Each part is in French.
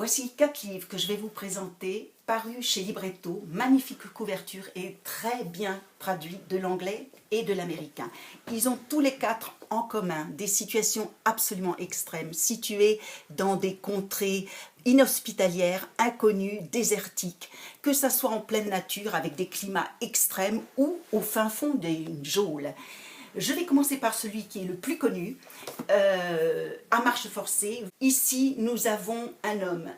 Voici 4 livres que je vais vous présenter, parus chez Libretto, magnifique couverture et très bien traduits de l'anglais et de l'américain. Ils ont tous les 4 en commun des situations absolument extrêmes, situées dans des contrées inhospitalières, inconnues, désertiques, que ça soit en pleine nature avec des climats extrêmes ou au fin fond d'une geôle. Je vais commencer par celui qui est le plus connu, À marche forcée. Ici, nous avons un homme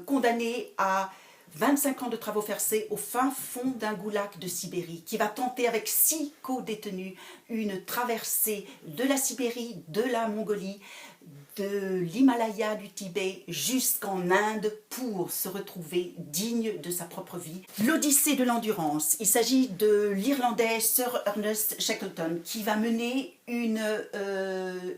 condamné à 25 ans de travaux forcés au fin fond d'un goulag de Sibérie, qui va tenter avec 6 co-détenus une traversée de la Sibérie, de la Mongolie, de l'Himalaya, du Tibet, jusqu'en Inde pour se retrouver digne de sa propre vie. L'Odyssée de l'endurance. Il s'agit de l'Irlandais Sir Ernest Shackleton qui va mener une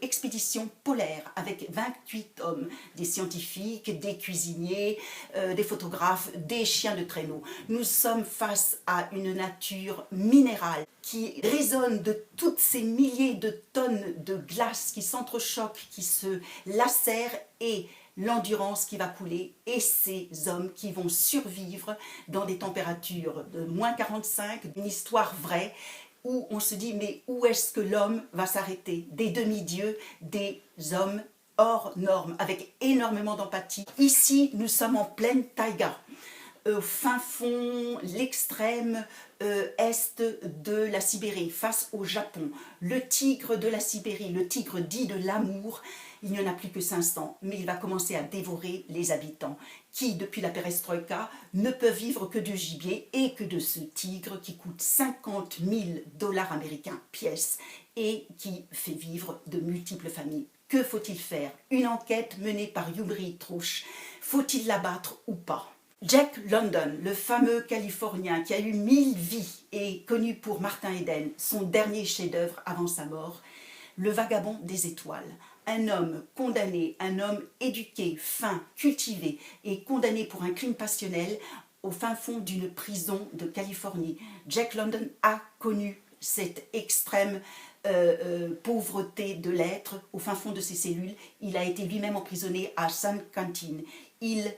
expédition polaire avec 28 hommes, des scientifiques, des cuisiniers, des photographes, des chiens de traîneau. Nous sommes face à une nature minérale qui résonne de toutes ces milliers de tonnes de glace qui s'entrechoquent, qui se lacèrent, et l'endurance qui va couler et ces hommes qui vont survivre dans des températures de moins 45, une histoire vraie où on se dit mais où est-ce que l'homme va s'arrêter? Des demi-dieux, des hommes hors normes, avec énormément d'empathie. Ici, nous sommes en pleine taïga, au fin fond, l'extrême est de la Sibérie, face au Japon. Le tigre de la Sibérie, le tigre dit de l'amour, il n'y en a plus que 500, mais il va commencer à dévorer les habitants, qui, depuis la perestroïka, ne peuvent vivre que du gibier et que de ce tigre qui coûte 50 000 $ américains pièce et qui fait vivre de multiples familles. Que faut-il faire? Une enquête menée par Yuri Trouche. Faut-il l'abattre ou pas? Jack London, le fameux Californien qui a eu 1000 vies et connu pour Martin Eden, son dernier chef-d'œuvre avant sa mort, le vagabond des étoiles. Un homme condamné, un homme éduqué, fin, cultivé et condamné pour un crime passionnel au fin fond d'une prison de Californie. Jack London a connu cette extrême pauvreté de l'être au fin fond de ses cellules. Il a été lui-même emprisonné à San Quentin. Il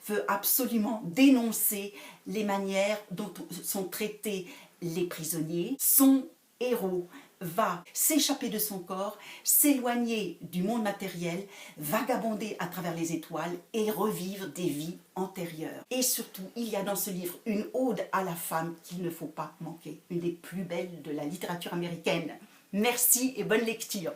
veut absolument dénoncer les manières dont sont traités les prisonniers. Son héros va s'échapper de son corps, s'éloigner du monde matériel, vagabonder à travers les étoiles et revivre des vies antérieures. Et surtout, il y a dans ce livre une ode à la femme qu'il ne faut pas manquer, une des plus belles de la littérature américaine. Merci et bonne lecture.